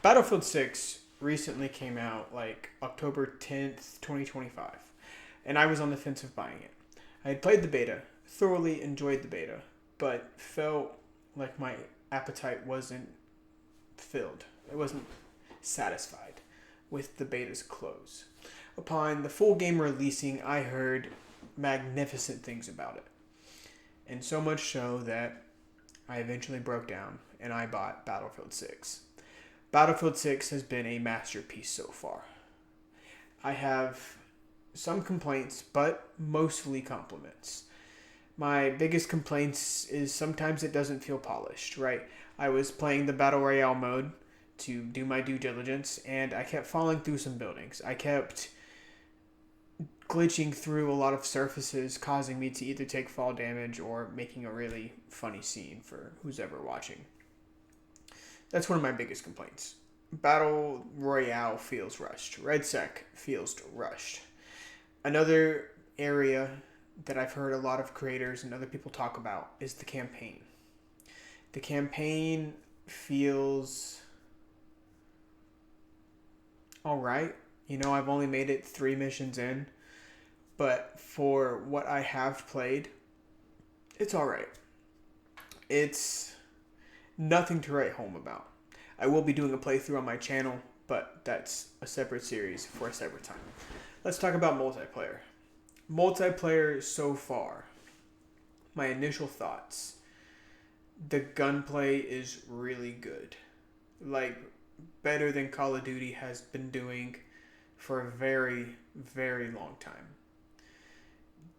Battlefield 6 recently came out like October 10th, 2025, and I was on the fence of buying it. I had played the beta, thoroughly enjoyed the beta, but felt like my appetite wasn't filled. I wasn't satisfied with the beta's close. Upon the full game releasing, I heard magnificent things about it. And so much so that I eventually broke down and I bought Battlefield 6. Battlefield 6 has been a masterpiece so far. I have some complaints, but mostly compliments. My biggest complaints is sometimes it doesn't feel polished, right? I was playing the Battle Royale mode to do my due diligence, and I kept falling through some buildings. I kept glitching through a lot of surfaces, causing me to either take fall damage or making a really funny scene for who's ever watching. That's one of my biggest complaints. Battle Royale feels rushed. RedSec feels rushed. Another area that I've heard a lot of creators and other people talk about is the campaign. The campaign feels alright. I've only made it 3 missions in, but for what I have played, it's alright. It's nothing to write home about. I will be doing a playthrough on my channel, but that's a separate series for a separate time. Let's talk about multiplayer. Multiplayer so far. My initial thoughts. The gunplay is really good. Better than Call of Duty has been doing for a very, very long time.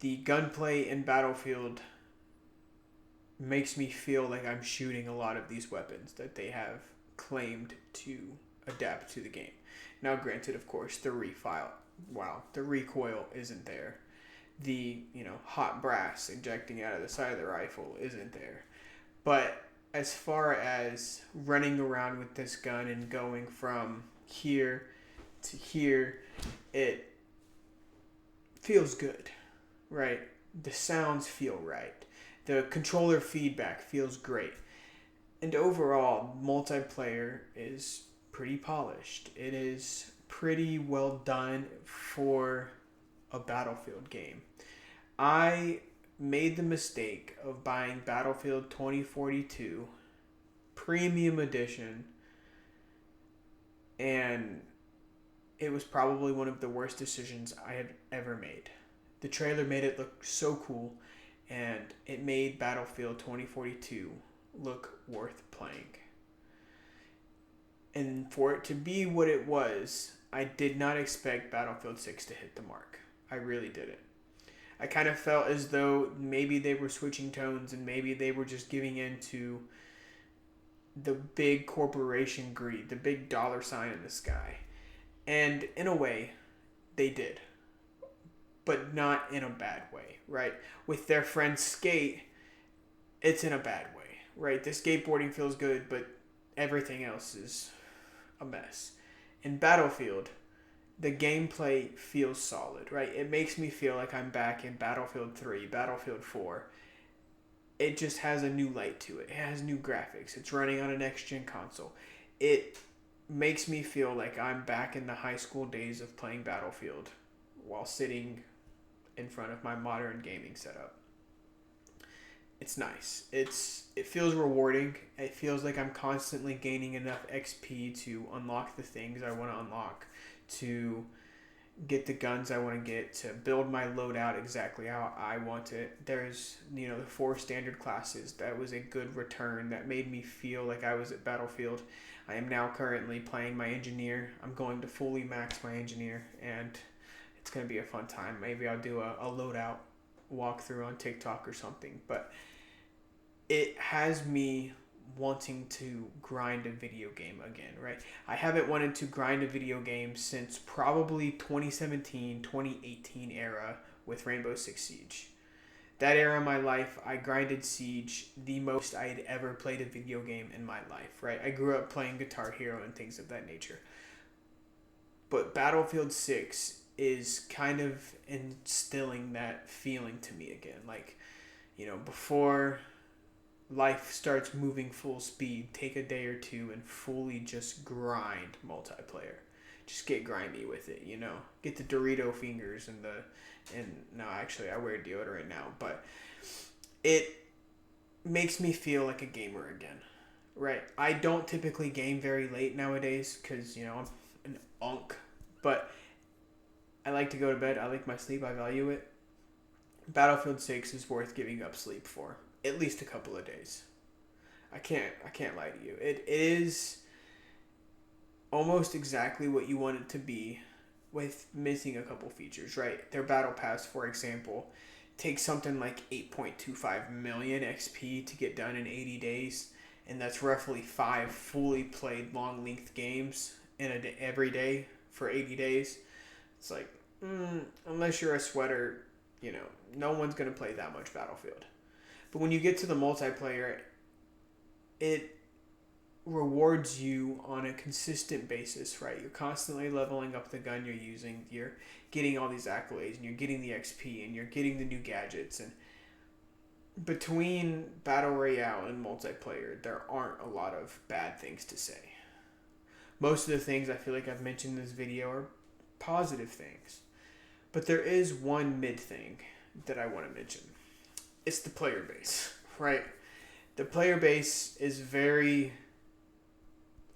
The gunplay in Battlefield makes me feel like I'm shooting a lot of these weapons that they have claimed to adapt to the game. Now, granted, of course, the recoil isn't there. The, hot brass ejecting out of the side of the rifle isn't there. But as far as running around with this gun and going from here to here, it feels good, right? The sounds feel right. The controller feedback feels great. And overall, multiplayer is pretty polished. It is pretty well done for a Battlefield game. I made the mistake of buying Battlefield 2042 Premium Edition, and it was probably one of the worst decisions I had ever made. The trailer made it look so cool, and it made Battlefield 2042 look worth playing. And for it to be what it was, I did not expect Battlefield 6 to hit the mark. I really didn't. I kind of felt as though maybe they were switching tones and maybe they were just giving in to the big corporation greed, the big dollar sign in the sky. And in a way, they did. But not in a bad way, right? With their friend Skate, it's in a bad way, right? The skateboarding feels good, but everything else is a mess. In Battlefield, the gameplay feels solid, right? It makes me feel like I'm back in Battlefield 3, Battlefield 4. It just has a new light to it. It has new graphics. It's running on a next-gen console. It makes me feel like I'm back in the high school days of playing Battlefield while sitting in front of my modern gaming setup. It's nice. It feels rewarding. It feels like I'm constantly gaining enough XP to unlock the things I want to unlock, to get the guns I want to get, to build my loadout exactly how I want it. There's, the 4 standard classes. That was a good return. That made me feel like I was at Battlefield. I am now currently playing my engineer. I'm going to fully max my engineer, and it's going to be a fun time. Maybe I'll do a loadout walkthrough on TikTok or something. But it has me wanting to grind a video game again, right? I haven't wanted to grind a video game since probably 2017, 2018 era with Rainbow Six Siege. That era of my life, I grinded Siege the most I had ever played a video game in my life, right? I grew up playing Guitar Hero and things of that nature. But Battlefield 6 is kind of instilling that feeling to me again. Before life starts moving full speed, take a day or two and fully just grind multiplayer. Just get grimy with it, you know. Get the Dorito fingers and no, actually I wear deodorant now, but it makes me feel like a gamer again. Right? I don't typically game very late nowadays cuz you know, I'm an unk, but I like to go to bed. I like my sleep. I value it. Battlefield 6 is worth giving up sleep for at least a couple of days. I can't lie to you. It is almost exactly what you want it to be with missing a couple features, right? Their battle pass, for example, takes something like 8.25 million XP to get done in 80 days, and that's roughly 5 fully played long length games in a day, every day for 80 days. It's like, unless you're a sweater, you know, no one's going to play that much Battlefield. But when you get to the multiplayer, it rewards you on a consistent basis, right? You're constantly leveling up the gun you're using. You're getting all these accolades, and you're getting the XP, and you're getting the new gadgets. And between Battle Royale and multiplayer, there aren't a lot of bad things to say. Most of the things I feel like I've mentioned in this video are positive things. But there is one mid thing that I want to mention. It's the player base, right? The player base is very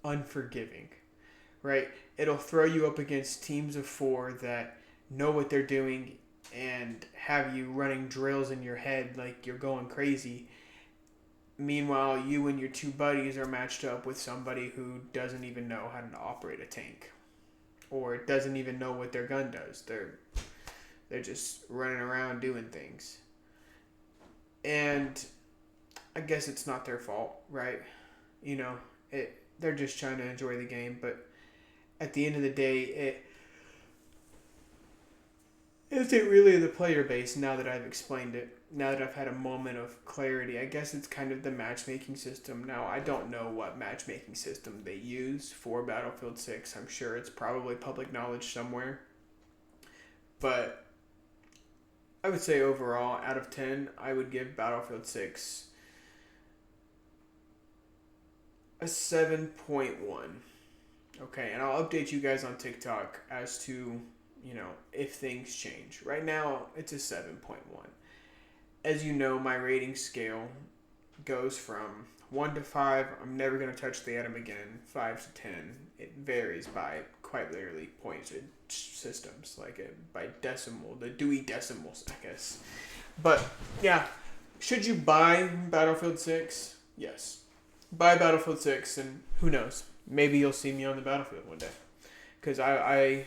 unforgiving, right? It'll throw you up against teams of 4 that know what they're doing and have you running drills in your head like you're going crazy. Meanwhile, you and your 2 buddies are matched up with somebody who doesn't even know how to operate a tank or doesn't even know what their gun does. They're just running around doing things. And I guess it's not their fault, right? You know, they're just trying to enjoy the game, but at the end of the day, it isn't really the player base now that I've explained it. Now that I've had a moment of clarity, I guess it's kind of the matchmaking system. Now, I don't know what matchmaking system they use for Battlefield 6. I'm sure it's probably public knowledge somewhere. But I would say overall, out of 10, I would give Battlefield 6 a 7.1. Okay, and I'll update you guys on TikTok as to, you know, if things change. Right now, it's a 7.1. As you know, my rating scale goes from 1 to 5. I'm never going to touch the atom again. 5 to 10. It varies by quite literally points systems, like by decimal, the Dewey Decimals, I guess. But yeah, should you buy Battlefield 6? Yes. Buy Battlefield 6, and who knows? Maybe you'll see me on the battlefield one day. Because I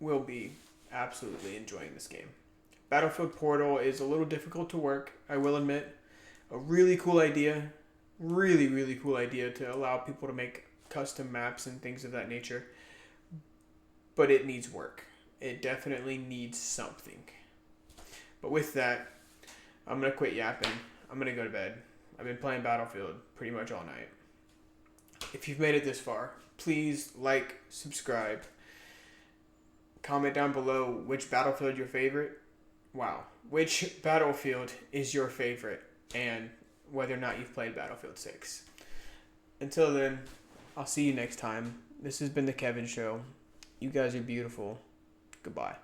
will be absolutely enjoying this game. Battlefield Portal is a little difficult to work, I will admit. A really cool idea. Really, really cool idea to allow people to make custom maps and things of that nature. But it needs work. It definitely needs something. But with that, I'm going to quit yapping. I'm going to go to bed. I've been playing Battlefield pretty much all night. If you've made it this far, please like, subscribe. Comment down below which Battlefield your favorite. Wow. Which Battlefield is your favorite, and whether or not you've played Battlefield 6. Until then, I'll see you next time. This has been The Kevin Show. You guys are beautiful. Goodbye.